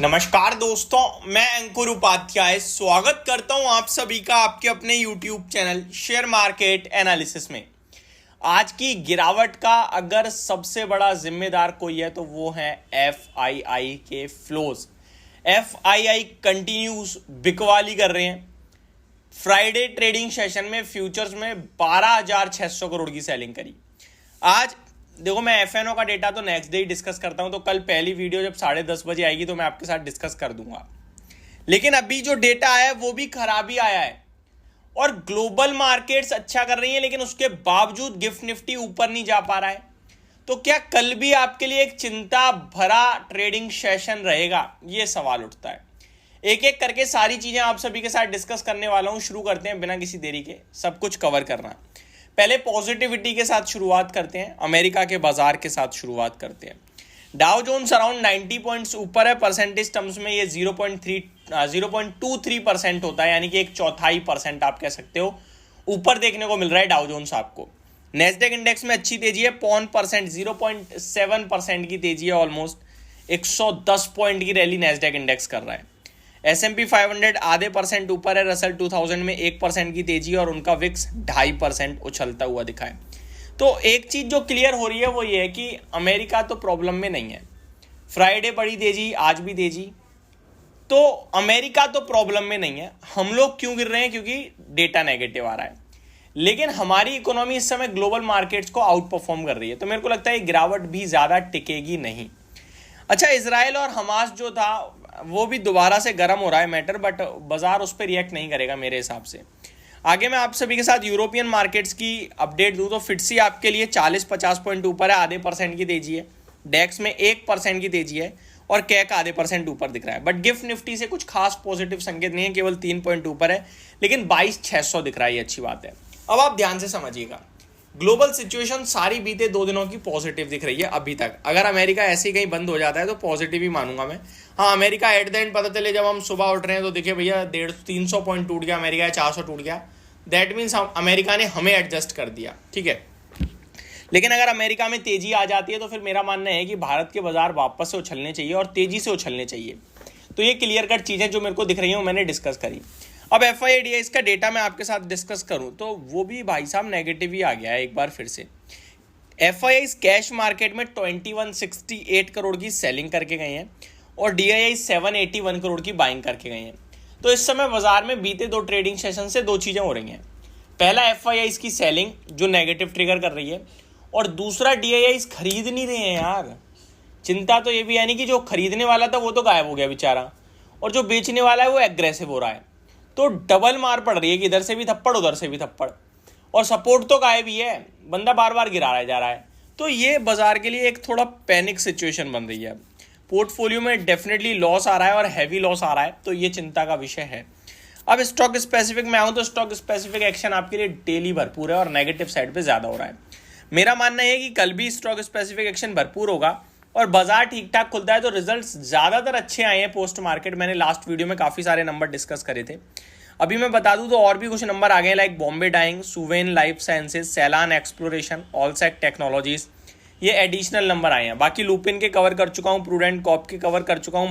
नमस्कार दोस्तों, मैं अंकुर उपाध्याय स्वागत करता हूं आप सभी का आपके अपने YouTube channel share market analysis में। आज की गिरावट का अगर सबसे बड़ा जिम्मेदार कोई है तो वो है FII के फ्लोज। FII कंटिन्यूस बिकवाली कर रहे हैं। फ्राइडे ट्रेडिंग सेशन में फ्यूचर्स में 12,600 करोड़ की सेलिंग करी। आज देखो, मैं FNO का डेटा तो नेक्स्ट डे ही डिस्कस करता हूं, तो कल पहली वीडियो जब 10:30 बजे आएगी तो मैं आपके साथ डिस्कस कर दूंगा। लेकिन अभी जो डेटा आया है वो भी खराब ही आया है और ग्लोबल मार्केट्स अच्छा कर रही हैं, लेकिन उसके बावजूद गिफ्ट निफ्टी ऊपर नहीं जा पा रहा है। तो क्या कल भी आपके लिए एक चिंता भरा ट्रेडिंग सेशन रहेगा, ये सवाल उठता है। एक एक करके सारी चीजें आप सभी के साथ डिस्कस करने वाला हूं। शुरू करते हैं बिना किसी देरी के, सब कुछ कवर करना। पहले पॉजिटिविटी के साथ शुरुआत करते हैं, अमेरिका के बाजार के साथ शुरुआत करते हैं। डाउ जोन्स अराउंड 90 पॉइंट्स ऊपर है। परसेंटेज टर्म्स में ये 0.23% होता है, यानी कि 1/4% आप कह सकते हो ऊपर देखने को मिल रहा है डाउ जोन्स आपको। नेस्डेक इंडेक्स में अच्छी तेजी है, 0.7% की तेजी है। ऑलमोस्ट 110 पॉइंट की रैली नेस्डेक इंडेक्स कर रहा है। S&P 500 0.5% ऊपर है। रसल 2000 में 1% की तेजी और उनका विक्स 2.5% उछलता हुआ दिखा है। तो एक चीज जो क्लियर हो रही है वो ये है कि अमेरिका तो प्रॉब्लम में नहीं है। फ्राइडे बड़ी तेजी, आज भी तेजी, तो अमेरिका तो प्रॉब्लम में नहीं है। हम लोग क्यों गिर रहे हैं? क्योंकि डेटा नेगेटिव आ रहा है। लेकिन हमारी इकोनॉमी इस समय ग्लोबल मार्केट्स को आउट परफॉर्म कर रही है, तो मेरे को लगता है गिरावट भी ज्यादा टिकेगी नहीं। अच्छा, इजराइल और हमास जो था वो भी दोबारा से गर्म हो रहा है मैटर, बट बाजार उस पर रिएक्ट नहीं करेगा मेरे हिसाब से। आगे मैं आप सभी के साथ यूरोपियन मार्केट्स की अपडेट दूं तो फिटसी आपके लिए 40-50 पॉइंट ऊपर है, 0.5% की तेजी है। डेक्स में 1% की तेजी है और कैक 0.5% ऊपर दिख रहा है। बट गिफ्ट निफ्टी से कुछ खास पॉजिटिव संकेत नहीं है, केवल 3 पॉइंट ऊपर है, लेकिन 22,600 दिख रहा है, ये अच्छी बात है। अब आप ध्यान से समझिएगा, ग्लोबल सिचुएशन सारी बीते 2 दिनों की पॉजिटिव दिख रही है अभी तक। अगर अमेरिका ऐसे ही कहीं बंद हो जाता है तो पॉजिटिव ही मानूंगा मैं। हाँ, अमेरिका एट द एंड पता चले जब हम सुबह उठ रहे हैं तो देखिए भैया 300 पॉइंट टूट गया, अमेरिका 400 टूट गया, दैट मीन्स अमेरिका ने हमें एडजस्ट कर दिया, ठीक है। लेकिन अगर अमेरिका में तेजी आ जाती है तो फिर मेरा मानना है कि भारत के बाजार वापस से उछलने चाहिए और तेजी से उछलने चाहिए। तो ये क्लियर कट चीजें जो मेरे को दिख रही हैं मैंने डिस्कस करी। अब FII का डेटा मैं आपके साथ डिस्कस करूं तो वो भी भाई साहब नेगेटिव ही आ गया है एक बार फिर से। FII कैश मार्केट में 2168 करोड़ की सेलिंग करके गए हैं और DII 781 करोड़ की बाइंग करके गए हैं। तो इस समय बाजार में बीते 2 ट्रेडिंग सेशन से 2 चीजें हो रही हैं। पहला, FII की सेलिंग जो नेगेटिव ट्रिगर कर रही है, और दूसरा DII खरीद नहीं रहे हैं यार। चिंता तो ये भी यानी कि जो खरीदने वाला था वो तो गायब हो गया बेचारा, और जो बेचने वाला है वो एग्रेसिव हो रहा है। तो डबल मार पड़ रही है कि इधर से भी थप्पड़ उधर से भी थप्पड़, और सपोर्ट तो गायब ही है, बंदा बार बार गिरा जा रहा है। तो ये बाजार के लिए एक थोड़ा पैनिक सिचुएशन बन रही है। पोर्टफोलियो में डेफिनेटली लॉस आ रहा है और हैवी लॉस आ रहा है, तो ये चिंता का विषय है। अब स्टॉक स्पेसिफिक में आऊँ तो स्टॉक स्पेसिफिक एक्शन आपके लिए डेली भरपूर है और नेगेटिव साइड पे ज़्यादा हो रहा है। मेरा मानना है कि कल भी स्टॉक स्पेसिफिक एक्शन भरपूर होगा और बाजार ठीक ठाक खुलता है तो रिजल्ट्स ज़्यादातर अच्छे आए हैं पोस्ट मार्केट। मैंने लास्ट वीडियो में काफ़ी सारे नंबर डिस्कस करे थे। अभी मैं बता दूं तो और भी कुछ नंबर आ गए, like Bombay Dyeing, Suven Life Sciences, Selan Exploration, Allsec Technologies, ये एडिशनल नंबर आए हैं। बाकी लुपिन के कवर कर चुका हूँ, प्रूडेंट कॉप के कवर कर चुका हूँ,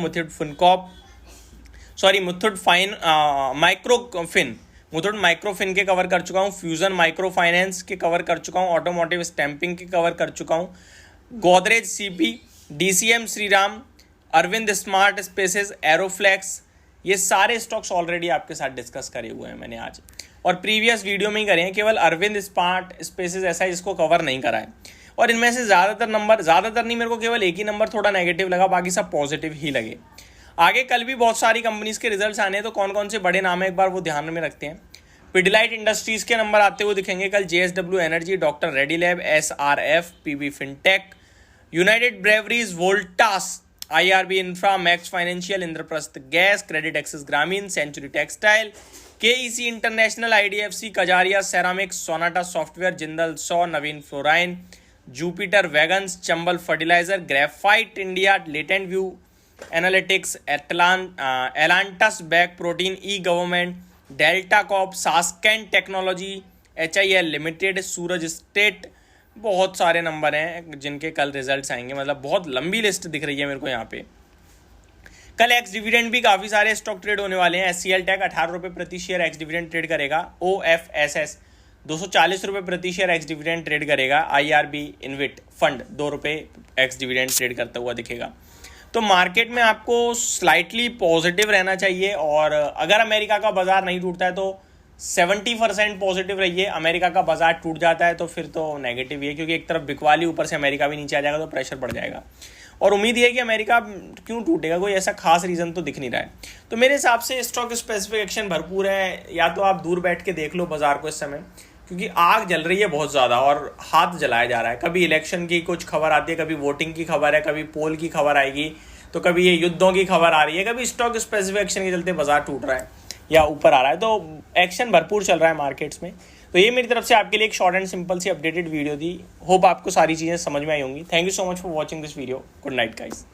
मुथुट माइक्रोफिन के कवर कर चुका हूँ, फ्यूजन माइक्रो फाइनेंस के कवर कर चुका हूँ, ऑटोमोटिव स्टैंपिंग के कवर कर चुका हूँ, Godrej CP, DCM Shriram, Arvind Smart Spaces, Aeroflex, ये सारे स्टॉक्स ऑलरेडी आपके साथ डिस्कस करे हुए हैं मैंने आज, और प्रीवियस वीडियो में ही करे हैं। केवल अरविंद स्मार्ट स्पेसेस ऐसा है जिसको कवर नहीं करा है। और इनमें से ज़्यादातर नहीं, मेरे को केवल एक ही नंबर थोड़ा नेगेटिव लगा, बाकी सब पॉजिटिव ही लगे। आगे कल भी बहुत सारी कंपनीज के रिजल्ट्स आने हैं, तो कौन कौन से बड़े नाम है एक बार वो ध्यान में रखते हैं। पिडिलाइट इंडस्ट्रीज के नंबर आते हुए दिखेंगे कल। JSW Energy, doctor Reddy Lab, SRF, PB Fintech, United Breweries, Voltas, IRB Infra, Max Financial, Indraprastha Gas, Credit Access Grameen, Century Textile, KEC International, IDFC, Kajaria Ceramics, Sonata Software, Jindal Saw, Navin Fluorine, Jupiter Wagons, Chambal Fertiliser, Graphite India, Latent View Analytics, Elantas Beck Protean, Government, Delta Corp, Sasken Technology, HIL Limited, Suraj Estate, बहुत सारे number हैं जिनके कल results आएंगे। मतलब बहुत लंबी list दिख रही है मेरे को यहाँ पे। कल एक्स डिविडेंड भी काफ़ी सारे स्टॉक ट्रेड होने वाले हैं। SCL टेक 18 रुपये प्रति शेयर एक्स डिविडेंड ट्रेड करेगा। OFSS 240 रुपये प्रति शेयर एक्स डिविडेंड ट्रेड करेगा। IRB इन्विट फंड 2 रुपये एक्स डिविडेंड ट्रेड करता हुआ दिखेगा। तो मार्केट में आपको स्लाइटली पॉजिटिव रहना चाहिए, और अगर अमेरिका का बाजार नहीं टूटता है तो 70% पॉजिटिव रहिए। अमेरिका का बाजार टूट जाता है तो फिर तो नेगेटिव ही है, क्योंकि एक तरफ बिकवाली, ऊपर से अमेरिका भी नीचे आ जाएगा तो प्रेशर बढ़ जाएगा। और उम्मीद है कि अमेरिका क्यों टूटेगा, कोई ऐसा खास रीज़न तो दिख नहीं रहा है। तो मेरे हिसाब से स्टॉक स्पेसिफिक एक्शन भरपूर है। या तो आप दूर बैठ के देख लो बाजार को इस समय, क्योंकि आग जल रही है बहुत ज़्यादा और हाथ जलाया जा रहा है। कभी इलेक्शन की कुछ खबर आती है, कभी वोटिंग की खबर है, कभी पोल की खबर आएगी, तो कभी ये युद्धों की खबर आ रही है, कभी स्टॉक स्पेसिफिक एक्शन के चलते बाजार टूट रहा है या ऊपर आ रहा है। तो एक्शन भरपूर चल रहा है मार्केट्स में। तो ये मेरी तरफ से आपके लिए एक शॉर्ट एंड सिंपल सी अपडेटेड वीडियो थी। होप आपको सारी चीज़ें समझ में आई होंगी। Thank you so much for watching this video. Good night guys.